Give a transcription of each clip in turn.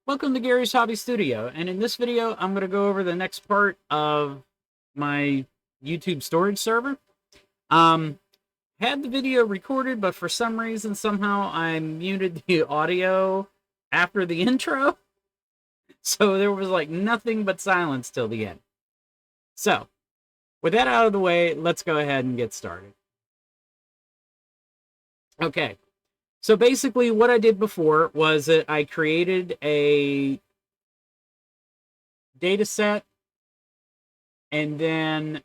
Welcome to Gary's Hobby Studio, and in this video, I'm going to go over the next part of my YouTube storage server. Um, had the video recorded, but for some reason, somehow I muted the audio after the intro, so there was like nothing but silence till the end. So, with that out of the way, let's go ahead and get started. Okay, so basically what I did before was that I created a data set, and then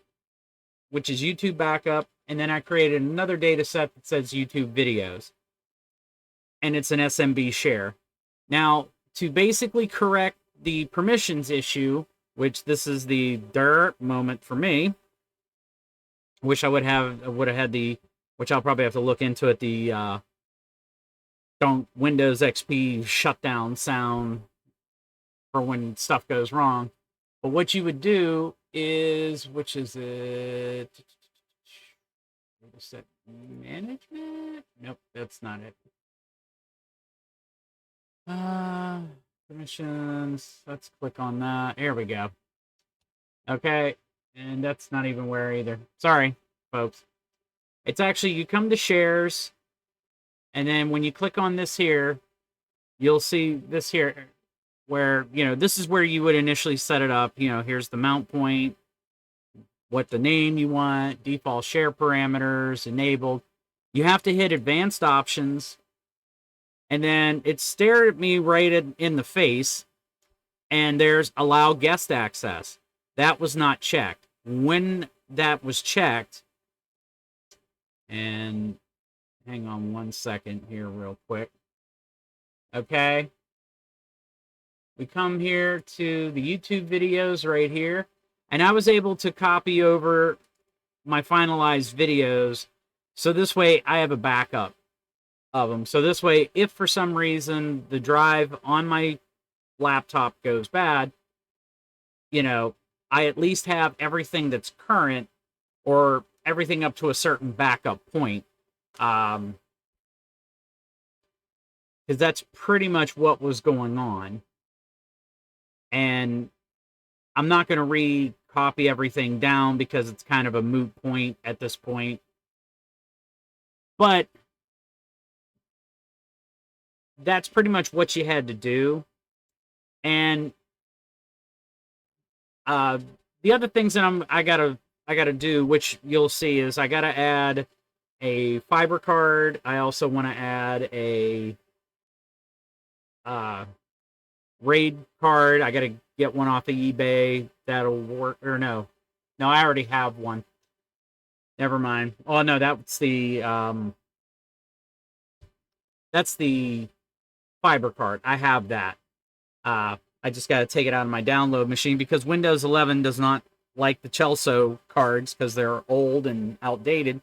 which is YouTube backup, and then I created another data set that says YouTube videos, and it's an SMB share. Now, to basically correct the permissions issue, which this is the dirt moment for me, wish I would have had the, which I'll probably have to look into it, the don't Windows XP shutdown sound for when stuff goes wrong. But what you would do is, which is it? Set management? Nope, that's not it. Permissions. Let's click on that. Here we go. Okay, and that's not even where either. Sorry, folks. It's actually, you come to shares, and then when you click on this here, you'll see this here, where, this is where you would initially set it up. Here's the mount point, what the name you want, default share parameters, enabled. You have to hit advanced options, and then it stared at me right in the face, and there's allow guest access. That was not checked. When that was checked, and hang on one second here real quick. Okay. We come here to the YouTube videos right here, and I was able to copy over my finalized videos, so this way I have a backup of them. So this way, if for some reason the drive on my laptop goes bad, I at least have everything that's current, or everything up to a certain backup point. Because that's pretty much what was going on. And I'm not going to re-copy everything down because it's kind of a moot point at this point. But that's pretty much what you had to do. And the other things that I gotta do, which you'll see, is I gotta add a fiber card. I also want to add a RAID card. I gotta get one off of eBay. That'll work. Or no, I already have one. Never mind. Oh no, that's the fiber card. I have that. I just got to take it out of my download machine because Windows 11 does not like the Chelso cards because they're old and outdated.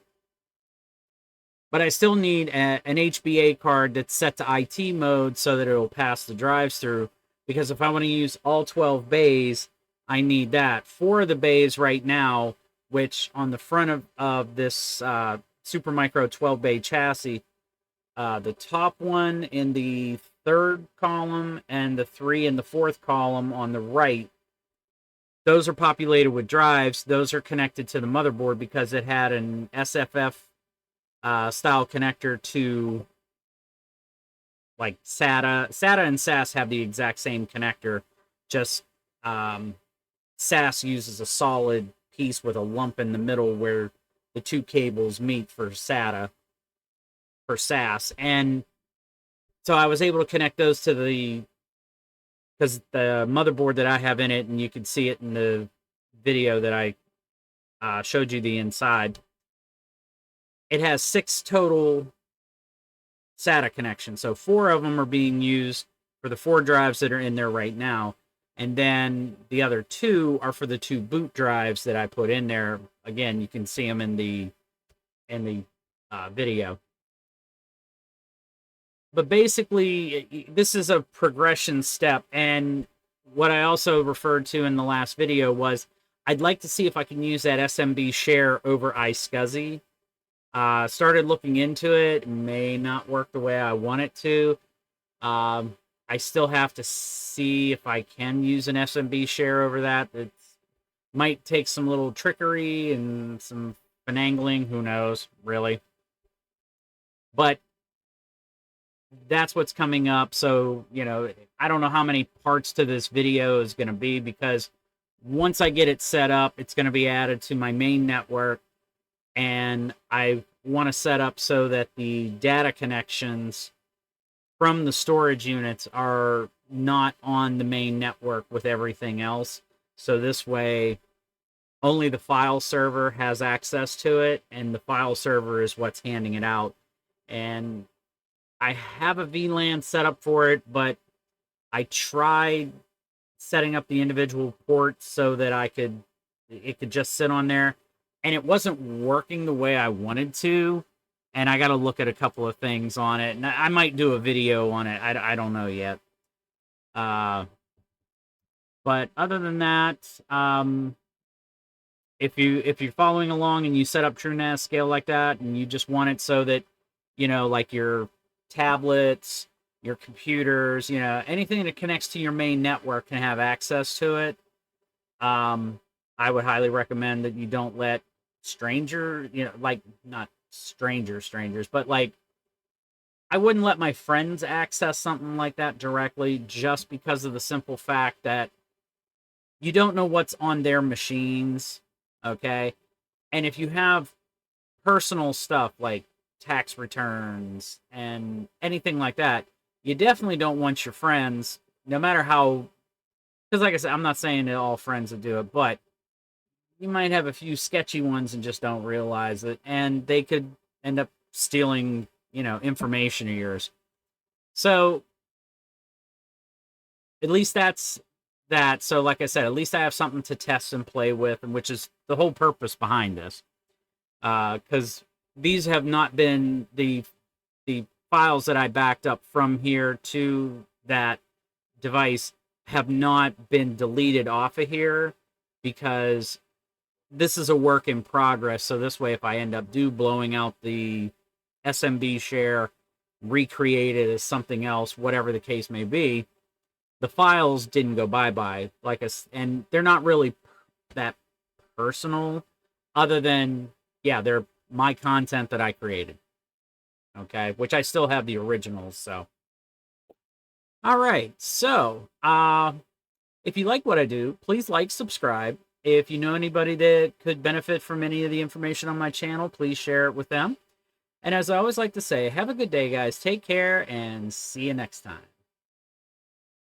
But I still need an HBA card that's set to IT mode so that it'll pass the drives through. Because if I want to use all 12 bays, I need that. 4 of the bays right now, which on the front of this Supermicro 12-bay chassis, the top one in the third column and the 3 in the fourth column on the right, those are populated with drives. Those are connected to the motherboard because it had an SFF style connector to, like, SATA. SATA and SAS have the exact same connector, just SAS uses a solid piece with a lump in the middle where the two cables meet for SATA, for SAS. And so I was able to connect those to because the motherboard that I have in it, and you can see it in the video that I showed you the inside, it has 6 total SATA connections. So 4 of them are being used for the 4 drives that are in there right now. And then the other 2 are for the 2 boot drives that I put in there. Again, you can see them in the video. But basically, this is a progression step. And what I also referred to in the last video was I'd like to see if I can use that SMB share over iSCSI. Started looking into it. May not work the way I want it to. I still have to see if I can use an SMB share over that. It might take some little trickery and some finagling. Who knows, really? But that's what's coming up. So, I don't know how many parts to this video is going to be, because once I get it set up, it's going to be added to my main network. And I want to set up so that the data connections from the storage units are not on the main network with everything else. So this way, only the file server has access to it, and the file server is what's handing it out. And I have a VLAN set up for it, but I tried setting up the individual ports so that it could just sit on there, and it wasn't working the way I wanted to. And I got to look at a couple of things on it, and I might do a video on it. I don't know yet. But other than that, if you're following along and you set up TrueNAS Scale like that, and you just want it so that, like your tablets, your computers, anything that connects to your main network can have access to it, I would highly recommend that you don't let like, not strangers, but like, I wouldn't let my friends access something like that directly, just because of the simple fact that you don't know what's on their machines, okay? And if you have personal stuff like tax returns and anything like that, you definitely don't want your friends, no matter how, because like I said, I'm not saying that all friends would do it, but you might have a few sketchy ones and just don't realize it, and they could end up stealing, information of yours. So at least that's that. So like I said, at least I have something to test and play with, and which is the whole purpose behind this. Because these have not been the files that I backed up from here to that device have not been deleted off of here, because this is a work in progress. So this way, if I end up blowing out the SMB share, recreate it as something else, whatever the case may be, the files didn't go bye-bye. And they're not really that personal, other than, yeah, they're my content that I created. Okay, which I still have the originals, so. All right, so if you like what I do, please like, subscribe. If you know anybody that could benefit from any of the information on my channel, please share it with them. And as I always like to say, have a good day, guys. Take care, and see you next time.